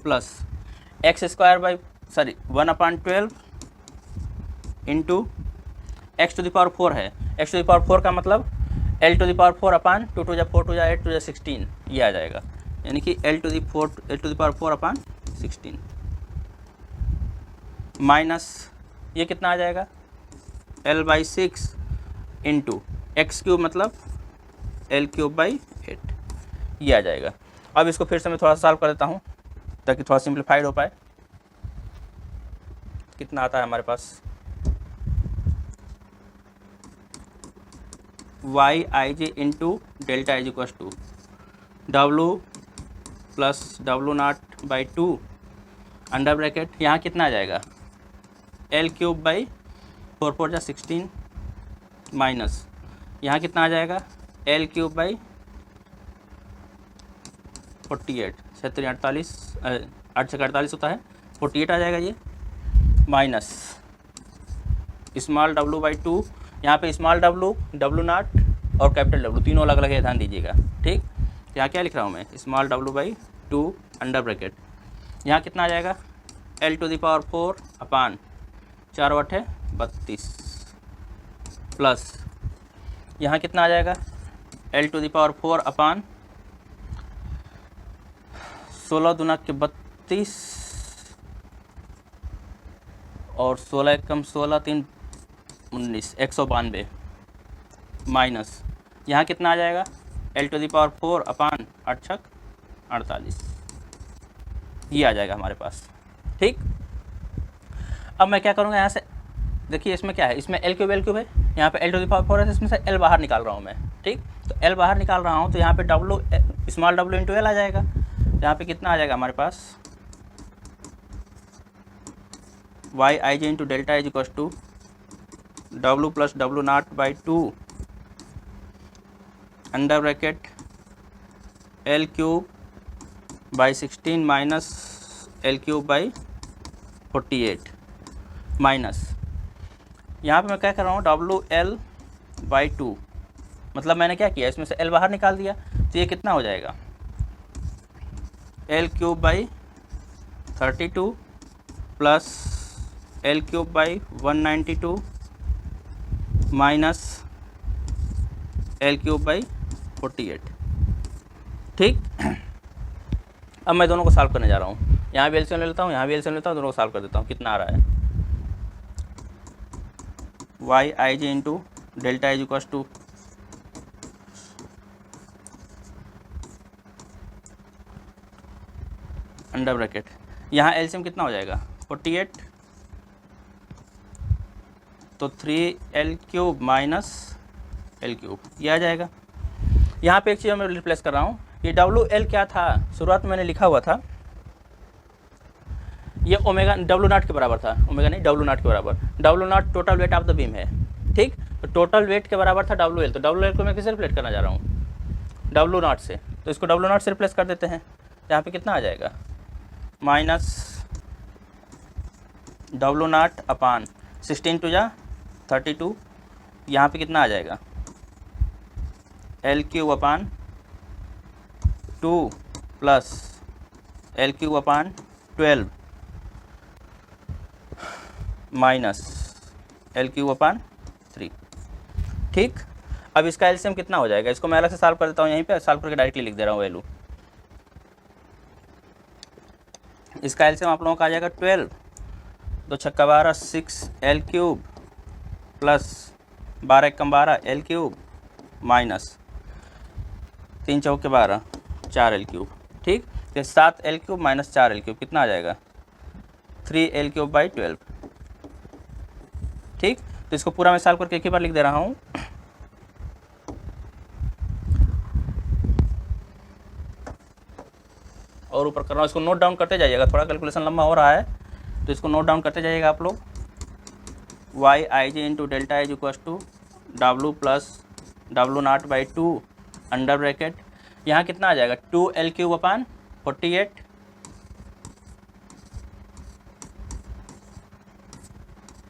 plus x square by 1/12 into x to the power 4 है, एक्स टू द पावर 4 का मतलब L to the power 4 upon 2 to जा 4 टू जा 8 टू जा 16, ये आ जाएगा, यानी कि L to the power 4 upon 16 minus ये कितना आ जाएगा, L by 6 into x cube मतलब एल क्यूब बाई 8, ये आ जाएगा। अब इसको फिर से मैं थोड़ा सा सॉल्व कर देता हूँ ताकि थोड़ा सिंप्लीफाइड हो पाए। कितना आता है हमारे पास, y I ji into delta is equal to W plus W not by 2 under bracket, यहाँ कितना आ जाएगा, एल क्यूब बाई 4 4 जा 16 माइनस यहाँ कितना आ जाएगा, एल क्यूब बाई 48, 48 8 से 48 होता है, 48 आ जाएगा ये, माइनस स्मॉल डब्लू बाई 2, यहाँ पे स्मॉल डब्लू, डब्लू नॉट और कैपिटल डब्लू तीनों अलग अलग है, ध्यान दीजिएगा। ठीक, यहाँ क्या लिख रहा हूँ मैं, स्मॉल डब्लू बाई 2 अंडर ब्रैकेट, यहाँ कितना आ जाएगा, एल टू द पावर 4 अपान 4 बटे 32 प्लस यहाँ कितना आ जाएगा, एल टू द पावर 4 अपान 16 दूना के 32 और 16 एकम 16 3 19 192 माइनस यहाँ कितना आ जाएगा, एल टू द पावर 4 अपान 8 छक 48, ये आ जाएगा हमारे पास। ठीक, अब मैं क्या करूँगा, यहाँ से देखिए इसमें क्या है, इसमें एल क्यूब है, यहाँ पे एल टू द पावर 4 है, तो इसमें से एल बाहर निकाल रहा हूँ मैं। ठीक, तो एल बाहर निकाल रहा हूँ तो यहाँ पे W small W into L आ जाएगा, यहाँ पे कितना आ जाएगा हमारे पास, y I ji into delta is equal to W plus W not by 2 under bracket L cube by 16 minus L cube by 48 minus यहाँ पे मैं क्या कर रहा हूँ, डब्लू एल बाई 2, मतलब मैंने क्या किया, इसमें से एल बाहर निकाल दिया, तो ये कितना हो जाएगा, L cube by 32 plus L cube by 192 minus L cube by 48। ठीक, अब मैं दोनों को सॉल्व करने जा रहा हूँ, यहाँ भी एलसीएम ले लेता हूँ, यहाँ भी एलसीएम लेता हूँ, दोनों को सॉल्व कर देता हूँ। कितना आ रहा है, y I ji into delta is equal to under bracket, यहाँ एलसीएम कितना हो जाएगा, 48 तो 3L³ माइनस L³ ये आ जाएगा। यहाँ पे एक चीज़ मैं रिप्लेस कर रहा हूँ, ये WL क्या था, शुरुआत में मैंने लिखा हुआ था ये ओमेगा W0 के बराबर था, ओमेगा नहीं W0 के बराबर, W0 total weight of the beam है, ठीक। तो टोटल वेट के बराबर था WL, तो WL को मैं किससे रिप्लेस करना जा रहा हूँ, W0 से, तो इसको W0 से रिप्लेस कर देते हैं। यहाँ पे कितना आ जाएगा, माइनस W0 अपान 16 टू जा 32, यहाँ पे कितना आ जाएगा L³ अपान 2 प्लस L³ अपान 12 माइनस L³ अपान 3, ठीक। अब इसका एलसीएम कितना हो जाएगा, इसको मैं अलग से सॉल्व कर देता हूँ, यहीं पे सॉल्व करके डायरेक्टली लिख दे रहा हूँ वैल्यू। इसका एलसीएम आप लोगों का आ जाएगा 12, 2 छक्का 12, 6L³ प्लस 12 एकम 12 L³ माइनस 3 चौके 12 4L³, ठीक। तो 7L³ माइनस 4L³ कितना आ जाएगा 3L³/12, ठीक। तो इसको पूरा मैं सॉल्व करके एक ही बार लिख दे रहा हूँ। और ऊपर कर रहा हूँ, इसको नोट डाउन करते जाइएगा, थोड़ा कैलकुलेशन लंबा हो रहा है तो इसको नोट डाउन करते जाइएगा आप लोग। YIJ into delta is equal to W plus W0/2 under bracket, यहाँ कितना आ जाएगा 2L³ अपान 48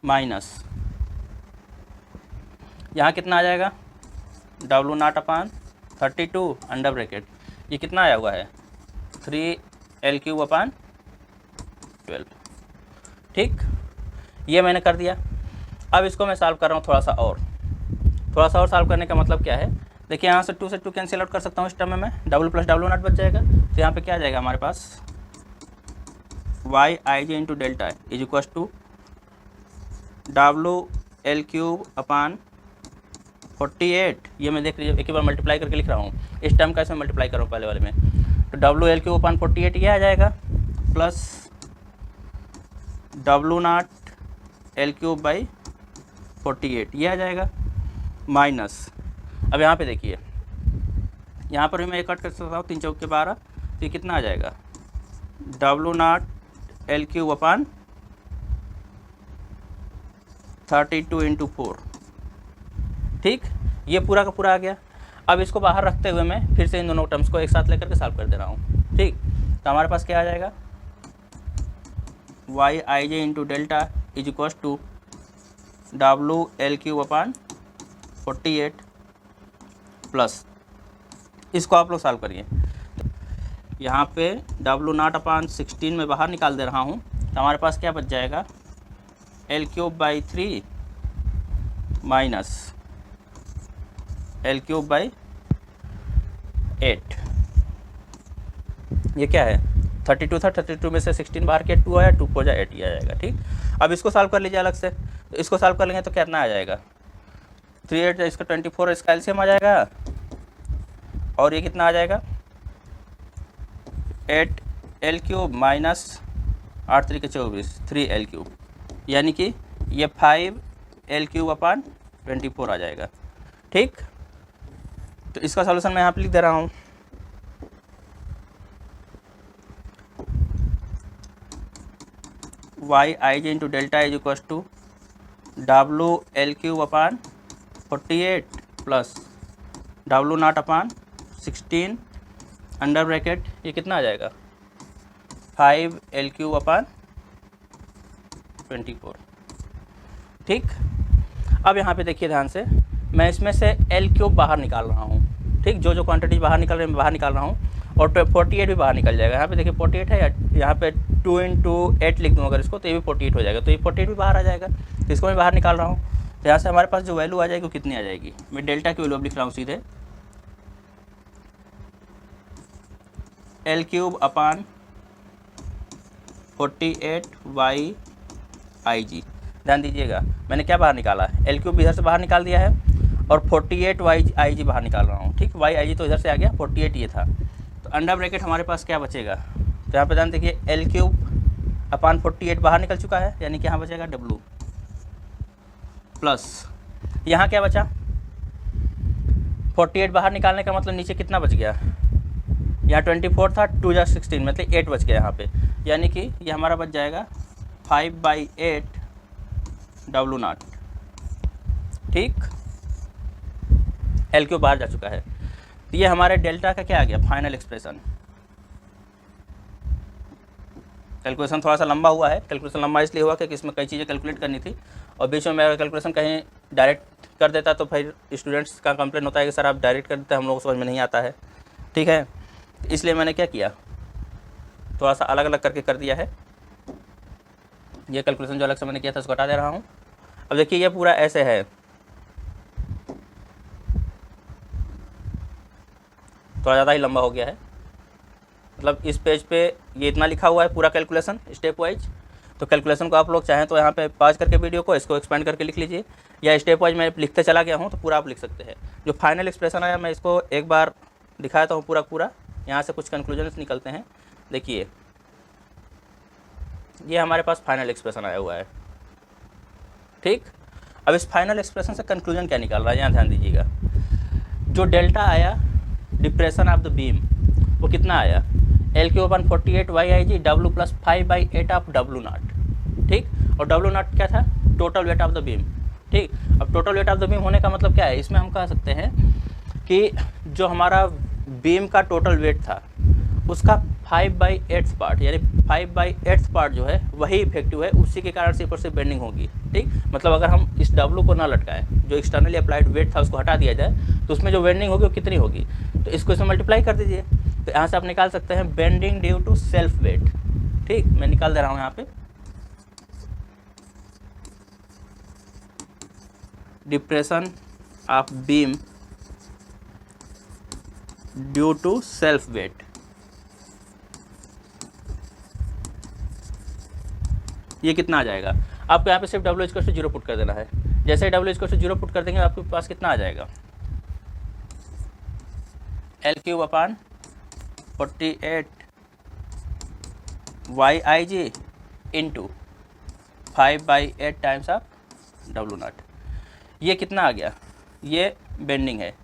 माइनस यहाँ कितना आ जाएगा W0 अपान 32 अंडर ब्रैकेट, ये कितना आया हुआ है 3L³ अपान 12, ठीक। ये मैंने कर दिया। अब इसको मैं सॉल्व कर रहा हूँ थोड़ा सा और सॉल्व करने का मतलब क्या है, देखिए यहाँ से 2 से 2 कैंसिल आउट कर सकता हूँ, इस टर्म में मैं W प्लस W0 बच जाएगा। तो यहाँ पे क्या आ जाएगा हमारे पास YIJ into delta is equal to WL³ upon 48, ये मैं देख लीजिए एक बार मल्टीप्लाई करके लिख रहा हूँ, इस टर्म का इसमें मल्टीप्लाई कर रहा हूँ पहले वाले में, तो WL³ अपान 48 ये आ जाएगा प्लस W0 L³/48 ये आ जाएगा माइनस, अब यहाँ पे देखिए यहाँ पर भी मैं एक कट कर सकता हूँ 3 चौके 12, तो ये कितना आ जाएगा W0 L³ अपान 32 इंटू 4, ठीक। ये पूरा का पूरा आ गया। अब इसको बाहर रखते हुए मैं फिर से इन दोनों टर्म्स को एक साथ लेकर के सॉल्व कर दे रहा हूँ, ठीक। तो हमारे पास क्या आ जाएगा YIJ into delta is equal to WL³ upon 48 plus, इसको आप लोग सॉल्व करिए। यहाँ पे W0 अपान 16 में बाहर निकाल दे रहा हूँ, तो हमारे पास क्या बच जाएगा L³/3 माइनस L³/8, ये क्या है 32 था, 32 में से 16 बाहर के 2 आया, 2 4 जा 8 ये आ जाएगा, ठीक। अब इसको सॉल्व कर लीजिए अलग से, तो इसको सॉल्व कर लेंगे तो कितना आ जाएगा 3 8 इसका 24, इसका एलसीएम आ जाएगा, और ये कितना आ जाएगा 8L³ माइनस 8 3 के 24 3L³, यानी कि ये 5L³ अपान 24 आ जाएगा, ठीक। तो इसका सॉल्यूशन मैं यहाँ पे लिख दे रहा हूँ, YIJ into delta is equal to WL³ upon 48 plus W0 upon 16 under bracket, ये कितना आ जाएगा 5L³ अपान 24, ठीक। अब यहाँ पे देखिए ध्यान से, मैं इसमें से L³ बाहर निकाल रहा हूँ, ठीक। जो क्वांटिटी बाहर निकल रही है मैं बाहर निकाल रहा हूँ, और 48 भी बाहर निकल जाएगा। यहाँ पे देखिए 48 है, यहाँ पे 2 इंटू 8 लिख दूँ अगर इसको, तो ये भी 48 हो जाएगा, तो ये 48 भी बाहर आ जाएगा, तो इसको मैं बाहर निकाल रहा हूँ। तो यहाँ से हमारे पास जो वैल्यू आ जाएगी वो कितनी आ जाएगी, मैं डेल्टा की वैल्यू अब लिख रहा हूँ सीधे L³ अपान 48 YIG। ध्यान दीजिएगा मैंने क्या बाहर निकाला है, L³ इधर से बाहर निकाल दिया है, और 48 YIG बाहर निकाल रहा हूँ, ठीक। YIG तो इधर से आ गया, 48 ये था, तो अंडर ब्रैकेट हमारे पास क्या बचेगा, तो यहाँ पे ध्यान देखिए L³ अपान 48 बाहर निकल चुका है, यानी कि यहाँ बचेगा W, प्लस यहाँ क्या बचा 48 बाहर निकालने का मतलब नीचे कितना बच गया, यहाँ 24 था, 2 जा 16 मतलब 8 बच गया यहाँ पे, यानी कि ये हमारा बच जाएगा 5/8 W0। ठीक, एल क्यू बाहर जा चुका है। तो ये हमारे डेल्टा का क्या आ गया, फाइनल एक्सप्रेशन। कैलकुलेशन थोड़ा सा लंबा हुआ है, कैलकुलेशन लंबा इसलिए हुआ क्योंकि इसमें कई चीज़ें कैलकुलेट करनी थी और बीच में मैं कैलकुलेशन कहीं डायरेक्ट कर देता तो फिर स्टूडेंट्स का कंप्लेन होता है कि सर आप डायरेक्ट कर देते हैं, हम लोग को समझ में नहीं आता है। ठीक है, इसलिए मैंने क्या किया, थोड़ा सा अलग अलग करके कर दिया है। ये कैलकुलेशन जो अलग से मैंने किया था उसको हटा दे रहा हूँ। अब देखिए ये पूरा ऐसे है, थोड़ा ज़्यादा ही लंबा हो गया है, मतलब इस पेज पे ये इतना लिखा हुआ है पूरा कैलकुलेशन स्टेप वाइज। तो कैलकुलेशन को आप लोग चाहें तो यहाँ पे पॉज करके वीडियो को इसको एक्सपेंड करके लिख लीजिए, या स्टेप वाइज मैं लिखते चला गया हूँ तो पूरा आप लिख सकते हैं। जो फाइनल एक्सप्रेशन आया मैं इसको एक बार दिखाता हूँ पूरा, यहाँ से कुछ कंक्लूजन्स निकलते हैं। देखिए ये हमारे पास फाइनल एक्सप्रेशन आया हुआ है। ठीक, अब इस फाइनल एक्सप्रेशन से कंक्लूजन क्या निकाल रहा है, यहाँ ध्यान दीजिएगा। जो डेल्टा आया डिप्रेशन ऑफ द बीम वो कितना आया, L/48 YIG W + 5/8 of W0। ठीक, और W0 क्या था, total weight of the beam. ठीक, अब total weight of the beam होने का मतलब क्या है, इसमें हम कह सकते हैं कि जो हमारा बीम का टोटल वेट था उसका 5/8 पार्ट, यानी 5/8 पार्ट जो है वही इफेक्टिव है, उसी के कारण से ऊपर से बेंडिंग होगी। ठीक, मतलब अगर हम इस W को ना लटकाएं, जो एक्सटर्नली अप्लाइड वेट था उसको हटा दिया जाए तो उसमें जो बेंडिंग होगी वो कितनी होगी, तो इसको इसमें मल्टीप्लाई कर दीजिए। तो यहाँ से आप निकाल सकते हैं bending due to self weight. ठीक, मैं निकाल दे रहा हूँ यहाँ पे, deflection of beam due to self weight. ये कितना आ जाएगा, आपको यहाँ पे सिर्फ W=0 पुट कर देना है। जैसे ही W=0 पुट कर देंगे आपके पास कितना आ जाएगा, L/48 YIG into 5/8 times of W0। ये कितना आ गया, ये बेंडिंग है।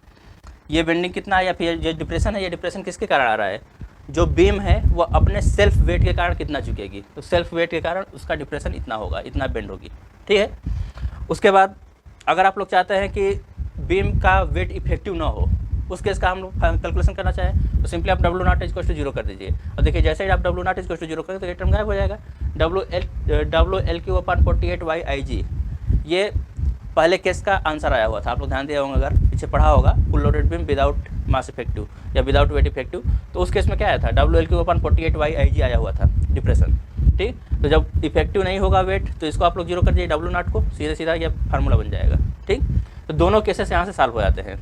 ये बेंडिंग कितना आया, फिर ये डिप्रेशन है, ये डिप्रेशन किसके कारण आ रहा है, जो बीम है वो अपने सेल्फ वेट के कारण कितना झुकेगी, तो सेल्फ वेट के कारण उसका डिप्रेशन इतना होगा, इतना बेंड होगी। ठीक है, उसके बाद अगर आप लोग चाहते हैं कि बीम का वेट इफेक्टिव ना हो, उस केस का हम लोग कैलकुलेशन करना चाहें तो सिंपली आप W0=0 कर दीजिए। और देखिए जैसे ही आप W0=0 करें तो ये टर्म गायब हो जाएगा। L/48 YIG ये पहले केस का आंसर आया हुआ था, आप लोग ध्यान दिए होंगे, अगर पीछे पढ़ा होगा, फुल लोडेड बीम विदाउट मास इफेक्टिव या विदाउट वेट इफेक्टिव, तो उस केस में क्या आया था, L/48 YIG आया हुआ था डिप्रेशन। ठीक, तो जब इफेक्टिव नहीं होगा वेट तो इसको आप लोग 0 कर दीजिए, W0 को, सीधे सीधा ये फार्मूला बन जाएगा। ठीक, तो दोनों केसेस यहाँ से सॉल्व हो जाते हैं।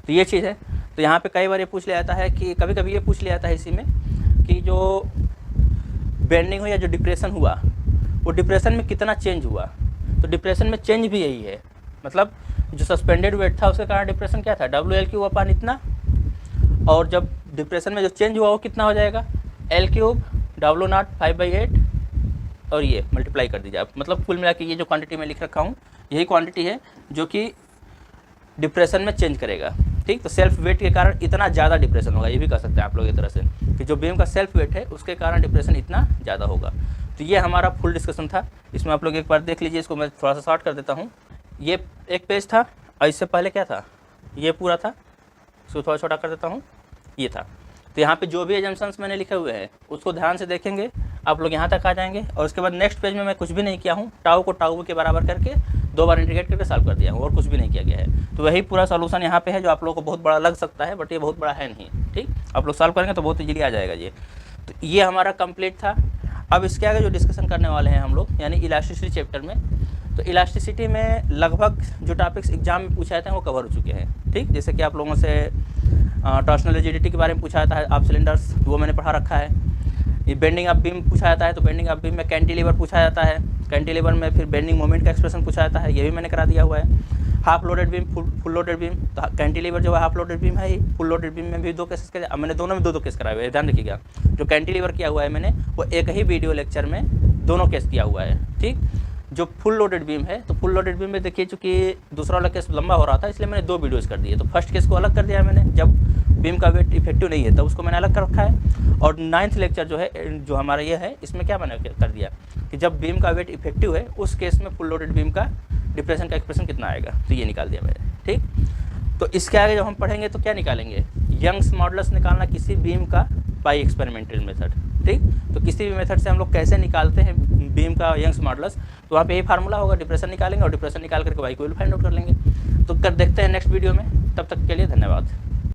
तो ये चीज़ है। तो यहाँ पे कई बार ये पूछ लिया जाता है कि कभी कभी ये पूछ लिया जाता है इसी में कि जो बेंडिंग हुई या जो डिप्रेशन हुआ वो डिप्रेशन में कितना चेंज हुआ, तो डिप्रेशन में चेंज भी यही है, मतलब जो सस्पेंडेड वेट था उसके कारण डिप्रेशन क्या था, WL³ इतना, और जब डिप्रेशन में जो चेंज हुआ वो कितना हो जाएगा, L³ W0 5/8 और ये मल्टीप्लाई कर दीजिए आप, मतलब कुल मिला के ये जो क्वांटिटी मैं लिख रखा हूँ यही क्वांटिटी है जो कि डिप्रेशन में चेंज करेगा। ठीक, तो सेल्फ वेट के कारण इतना ज़्यादा डिप्रेशन होगा, ये भी कह सकते हैं आप लोग एक तरह से कि जो बीम का सेल्फ वेट है उसके कारण डिप्रेशन इतना ज़्यादा होगा। तो ये हमारा फुल डिस्कशन था, इसमें आप लोग एक बार देख लीजिए, इसको मैं थोड़ा सा शॉर्ट कर देता हूँ। ये एक पेज था और इससे पहले क्या था, ये पूरा था, इसको थोड़ा छोटा कर देता हूँ, ये था। तो यहाँ पे जो भी एजम्पशंस मैंने लिखे हुए हैं उसको ध्यान से देखेंगे आप लोग, यहाँ तक आ जाएंगे। और उसके बाद नेक्स्ट पेज में मैं कुछ भी नहीं किया हूँ, टाउ को टाउ के बराबर करके 2 बार इंटीग्रेट करके सॉल्व कर दिया हूँ और कुछ भी नहीं किया गया है। तो वही पूरा सॉल्यूशन यहाँ पे है, जो आप लोगों को बहुत बड़ा लग सकता है बट ये बहुत बड़ा है नहीं। ठीक, आप लोग सॉल्व करेंगे तो बहुत ईजिली आ जाएगा ये। तो ये हमारा कंप्लीट था। अब इसके आगे जो डिस्कशन करने वाले हैं हम लोग, यानी इलास्टिसिटी चैप्टर में, तो इलास्टिसिटी में लगभग जो टॉपिक्स एग्जाम में पूछे जाते हैं वो कवर हो चुके हैं। ठीक, जैसे कि आप लोगों से टॉर्सनल रिजिडिटी के बारे में पूछा जाता है, आप सिलेंडर्स वो मैंने पढ़ा रखा है। ये बेंडिंग ऑफ बीम पूछा जाता है, तो बेंडिंग ऑफ बीम में कैंटिलीवर पूछा जाता है, कैंटिलीवर में फिर बेंडिंग मोमेंट का एक्सप्रेशन पूछा जाता है, ये भी मैंने करा दिया हुआ है। Half loaded beam, full loaded beam, तो कैंटिलीवर जो है हाफ लोडेड बीम है ही, फुल लोडेड बीम में भी 2 केसेस के, मैंने दोनों में 2 केस कराए हुए हैं, ध्यान रखिएगा। जो कैंटिलीवर किया हुआ है मैंने वो एक ही वीडियो लेक्चर में दोनों केस किया हुआ है। ठीक, जो फुल लोडेड बीम है, तो फुल लोडेड बीम में देखिए चूँकि दूसरा वाला केस लंबा हो रहा था, इसलिए मैंने 2 वीडियोज़ कर दिए। तो फर्स्ट केस को अलग कर दिया मैंने, जब बीम का वेट इफेक्टिव नहीं है तब उसको मैंने अलग कर रखा है। और 9th लेक्चर जो है, जो हमारा ये है, इसमें क्या मैंने कर दिया कि जब बीम का वेट इफेक्टिव है उस केस में फुल लोडेड बीम का डिप्रेशन का एक्सप्रेशन कितना आएगा, तो ये निकाल दिया मैंने। ठीक, तो इसके आगे जब हम पढ़ेंगे तो क्या निकालेंगे, यंग्स मॉडुलस निकालना किसी बीम का बाई एक्सपेरिमेंटल मेथड। ठीक, तो किसी भी मेथड से हम लोग कैसे निकालते हैं बीम का यंग्स मॉडुलस, तो वहाँ पे यही फार्मूला होगा, डिप्रेशन निकालेंगे और डिप्रेशन निकाल करके वाई को फाइंड आउट कर लेंगे। तो कर देखते हैं नेक्स्ट वीडियो में, तब तक के लिए धन्यवाद।